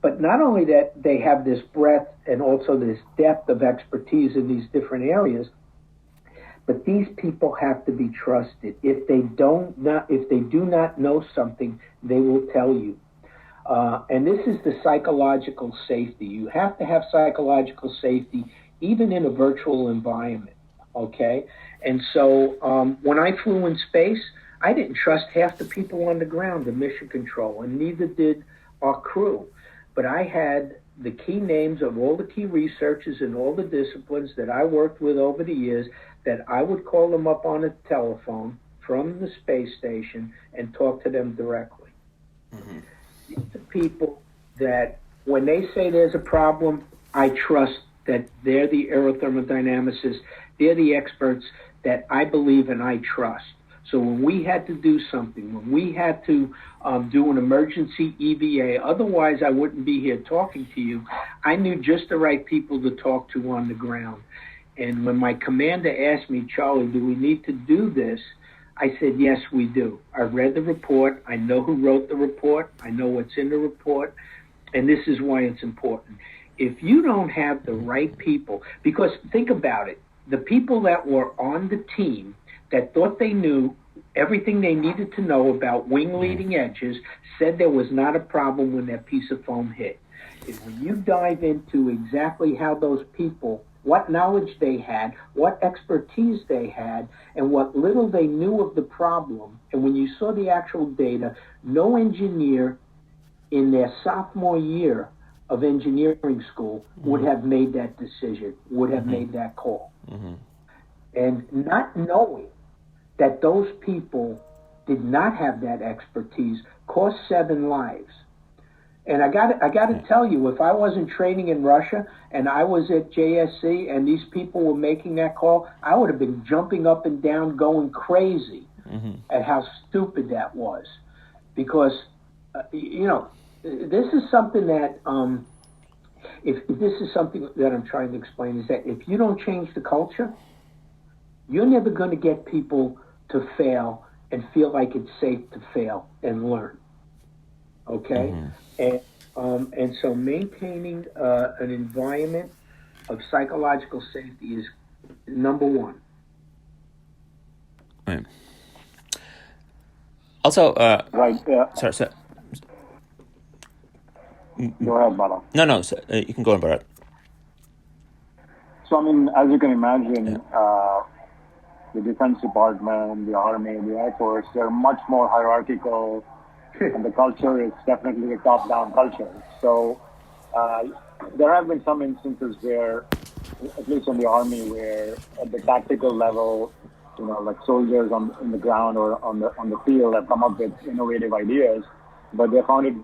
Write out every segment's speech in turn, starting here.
But not only that they have this breadth and also this depth of expertise in these different areas, but these people have to be trusted. If they do not know something, they will tell you. And this is the psychological safety. You have to have psychological safety even in a virtual environment, okay? And so when I flew in space, I didn't trust half the people on the ground in mission control, and neither did our crew. But I had the key names of all the key researchers in all the disciplines that I worked with over the years, that I would call them up on a telephone from the space station and talk to them directly. Mm-hmm. These are people that when they say there's a problem, I trust that they're the aerothermodynamicists, they're the experts that I believe and I trust. So when we had to do something, when we had to do an emergency EVA, otherwise I wouldn't be here talking to you, I knew just the right people to talk to on the ground. And when my commander asked me, Charlie, do we need to do this? I said, yes, we do. I read the report. I know who wrote the report. I know what's in the report. And this is why it's important. If you don't have the right people, because think about it, the people that were on the team that thought they knew everything they needed to know about wing leading edges said there was not a problem when that piece of foam hit. If when you dive into exactly how those people, what knowledge they had, what expertise they had, and what little they knew of the problem, and when you saw the actual data, no engineer in their sophomore year of engineering school would have made that decision, would have made that call. Mm-hmm. And not knowing that those people did not have that expertise cost 7 lives. And I got to tell you, if I wasn't training in Russia and I was at JSC and these people were making that call, I would have been jumping up and down, going crazy at how stupid that was. Because, this is something that, if this is something that I'm trying to explain, is that if you don't change the culture, you're never going to get people to fail and feel like it's safe to fail and learn. Okay? And so maintaining an environment of psychological safety is number one. Right. Also, Sorry. Go ahead, Bala. No, you can go on, Bharat. So, as you can imagine, the Defense Department, the Army, the Air Force, they're much more hierarchical, and the culture is definitely a top-down culture. So, there have been some instances where, at least in the Army, where at the tactical level, like soldiers in the ground or on the field have come up with innovative ideas, but they found it,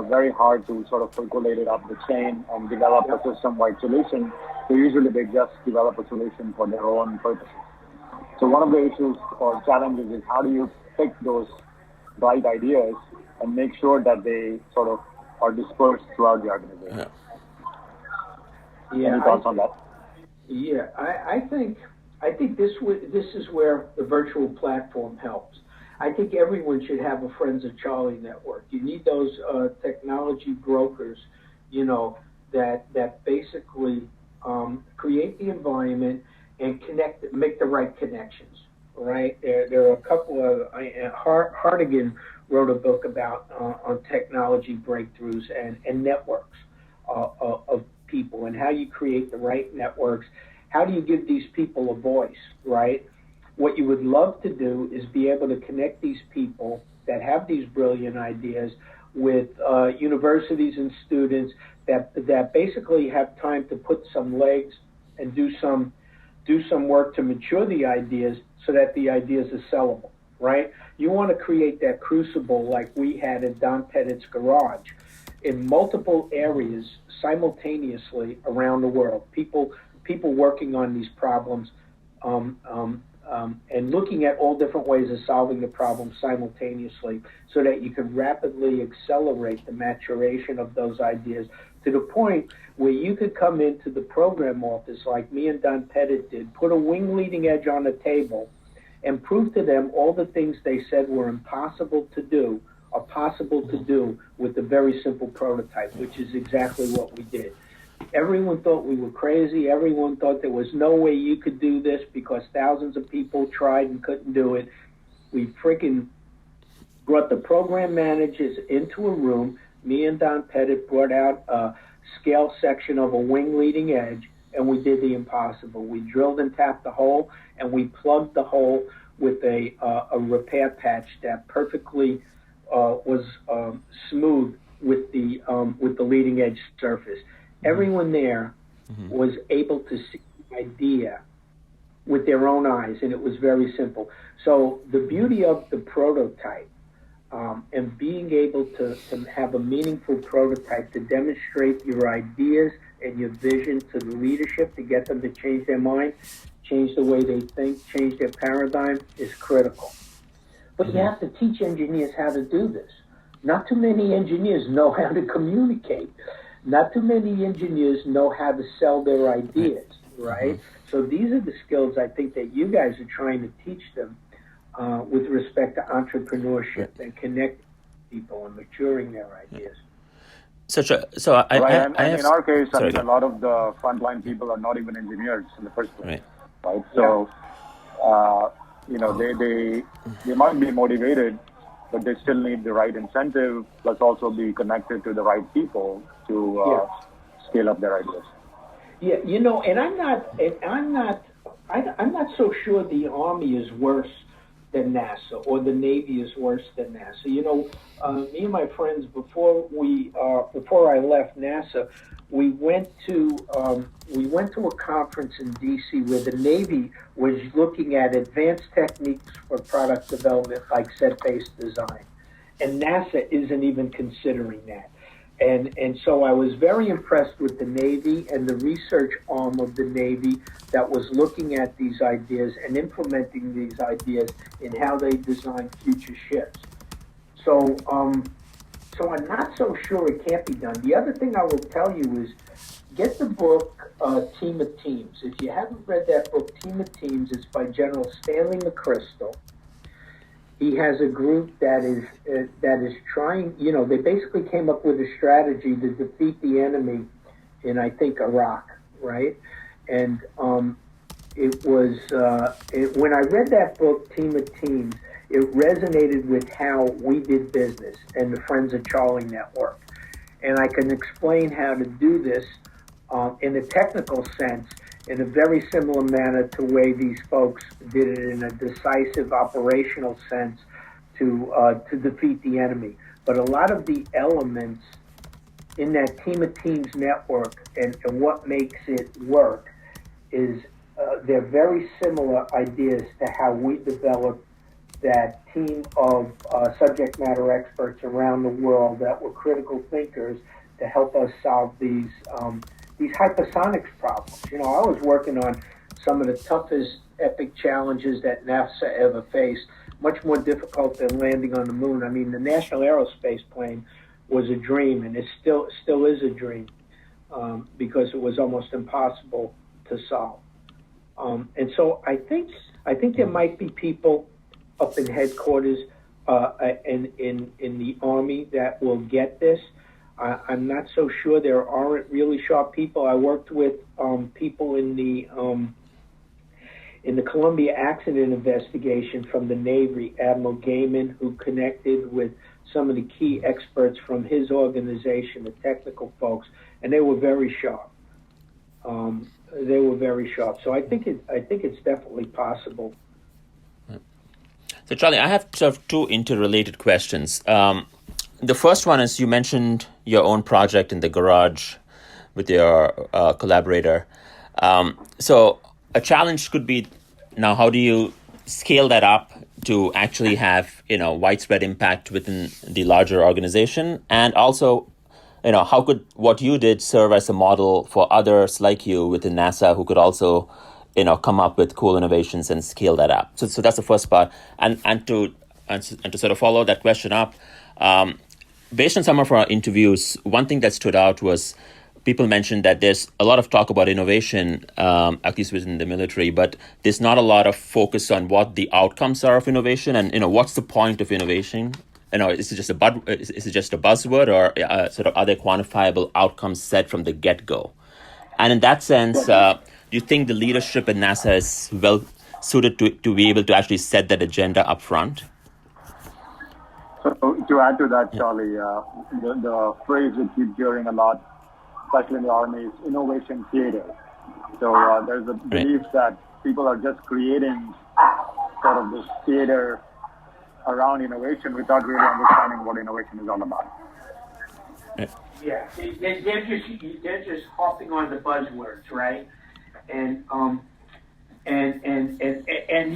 very hard to sort of percolate it up the chain and develop a system-wide solution. So usually they just develop a solution for their own purposes. So one of the issues or challenges is how do you pick those bright ideas and make sure that they sort of are dispersed throughout the organization? Any thoughts on that? Yeah, I think this is where the virtual platform helps. I think everyone should have a Friends of Charlie network. You need those technology brokers, that basically create the environment and make the right connections. Right? There are a couple of Hartigan wrote a book about on technology breakthroughs and networks of people and how you create the right networks. How do you give these people a voice? Right? What you would love to do is be able to connect these people that have these brilliant ideas with universities and students that basically have time to put some legs and do some work to mature the ideas so that the ideas are sellable, right? You want to create that crucible like we had at Don Pettit's garage in multiple areas simultaneously around the world. People working on these problems and looking at all different ways of solving the problem simultaneously so that you can rapidly accelerate the maturation of those ideas to the point where you could come into the program office like me and Don Pettit did, put a wing leading edge on the table and prove to them all the things they said were impossible to do are possible to do with a very simple prototype, which is exactly what we did. Everyone thought we were crazy. Everyone thought there was no way you could do this because thousands of people tried and couldn't do it. We freaking brought the program managers into a room. Me and Don Pettit brought out a scale section of a wing leading edge, and we did the impossible. We drilled and tapped the hole, and we plugged the hole with a repair patch that perfectly was smooth with the leading edge surface. Everyone there was able to see the idea with their own eyes, and it was very simple. So the beauty of the prototype and being able to have a meaningful prototype to demonstrate your ideas and your vision to the leadership to get them to change their mind, change the way they think, change their paradigm is critical. But you have to teach engineers how to do this. Not too many engineers know how to communicate. Not too many engineers know how to sell their ideas, right? So these are the skills I think that you guys are trying to teach them with respect to entrepreneurship and connecting people and maturing their ideas. In our case, a lot of the frontline people are not even engineers in the first place, right? So, they might be motivated, but they still need the right incentive, plus also be connected to the right people to scale up their ideas. Yeah, and I'm not so sure the Army is worse than NASA or the Navy is worse than NASA. Me and my friends before I left NASA, we went to a conference in D.C. where the Navy was looking at advanced techniques for product development like set-based design, and NASA isn't even considering that. And so I was very impressed with the Navy and the research arm of the Navy that was looking at these ideas and implementing these ideas in how they design future ships. So I'm not so sure it can't be done. The other thing I will tell you is get the book Team of Teams. If you haven't read that book, Team of Teams, it's by General Stanley McChrystal. He has a group that is trying, they basically came up with a strategy to defeat the enemy in, I think, Iraq, right? And it was, when I read that book, Team of Teams, it resonated with how we did business and the Friends of Charlie Network. And I can explain how to do this in a technical sense in a very similar manner to the way these folks did it in a decisive operational sense to defeat the enemy. But a lot of the elements in that Team of Teams network and what makes it work is they're very similar ideas to how we developed that team of subject matter experts around the world that were critical thinkers to help us solve these hypersonics problems. I was working on some of the toughest epic challenges that NASA ever faced, much more difficult than landing on the moon. I mean, the National Aerospace Plane was a dream, and it still is a dream because it was almost impossible to solve. And so I think there might be people up in headquarters in the Army that will get this. I'm not so sure there aren't really sharp people. I worked with people in the Columbia accident investigation from the Navy, Admiral Gaiman, who connected with some of the key experts from his organization, the technical folks, and they were very sharp. So I think it's definitely possible. So Charlie, I have sort of two interrelated questions. The first one is you mentioned your own project in the garage with your collaborator. So a challenge could be now, how do you scale that up to actually have, widespread impact within the larger organization? And also, how could what you did serve as a model for others like you within NASA who could also, come up with cool innovations and scale that up? So that's the first part. And to sort of follow that question up, based on some of our interviews, one thing that stood out was people mentioned that there's a lot of talk about innovation, at least within the military, but there's not a lot of focus on what the outcomes are of innovation and, what's the point of innovation is it just a buzzword, or sort of are there quantifiable outcomes set from the get-go? And in that sense, do you think the leadership at NASA is well suited to be able to actually set that agenda up front? So to add to that, Charlie, the phrase we keep hearing a lot, especially in the Army, is innovation theater. So there's a belief that people are just creating sort of this theater around innovation without really understanding what innovation is all about. Yeah, they're just hopping on the buzzwords, right? And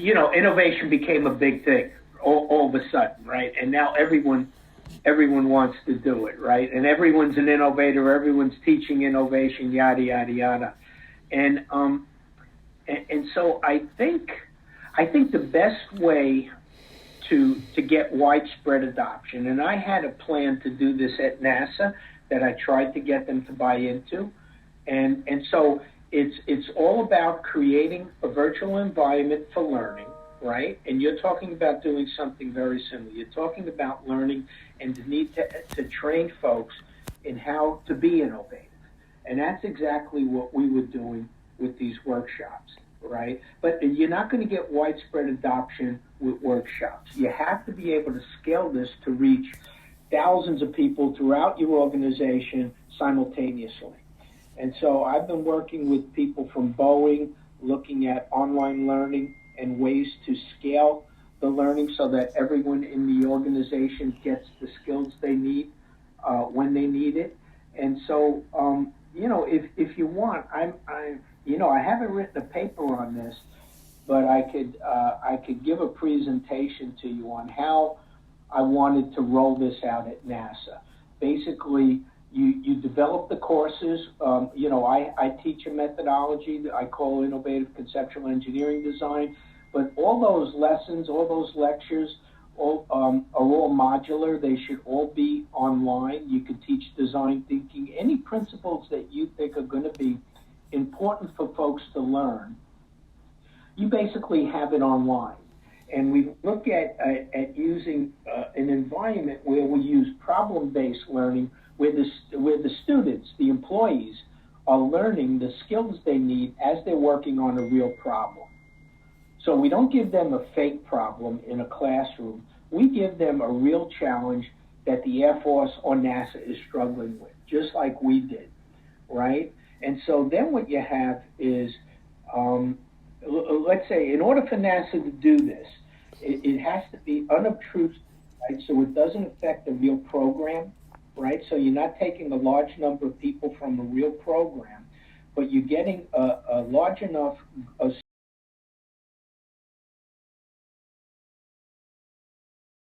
you know, innovation became a big thing all of a sudden, right? And now everyone wants to do it, right? And everyone's an innovator, everyone's teaching innovation, yada yada yada. And so I think the best way to get widespread adoption, and I had a plan to do this at NASA that I tried to get them to buy into, and so it's all about creating a virtual environment for learning, right? And you're talking about doing something very similar. You're talking about learning and the need to train folks in how to be innovative. And that's exactly what we were doing with these workshops, right? But you're not going to get widespread adoption with workshops. You have to be able to scale this to reach thousands of people throughout your organization simultaneously. And so I've been working with people from Boeing, looking at online learning and ways to scale the learning so that everyone in the organization gets the skills they need when they need it. And so, you know, if you want, I haven't written a paper on this, but I could give a presentation to you on how I wanted to roll this out at NASA. Basically, you develop the courses. I teach a methodology that I call innovative conceptual engineering design, but all those lessons, all those lectures, are all modular. They should all be online. You can teach design thinking, any principles that you think are going to be important for folks to learn. You basically have it online. And we look at using an environment where we use problem-based learning, where the students, the employees, are learning the skills they need as they're working on a real problem. So we don't give them a fake problem in a classroom. We give them a real challenge that the Air Force or NASA is struggling with, just like we did, right? And so then what you have is, let's say, in order for NASA to do this, it has to be unobtrusive, right? So it doesn't affect the real program, right? So you're not taking a large number of people from a real program, but you're getting a large enough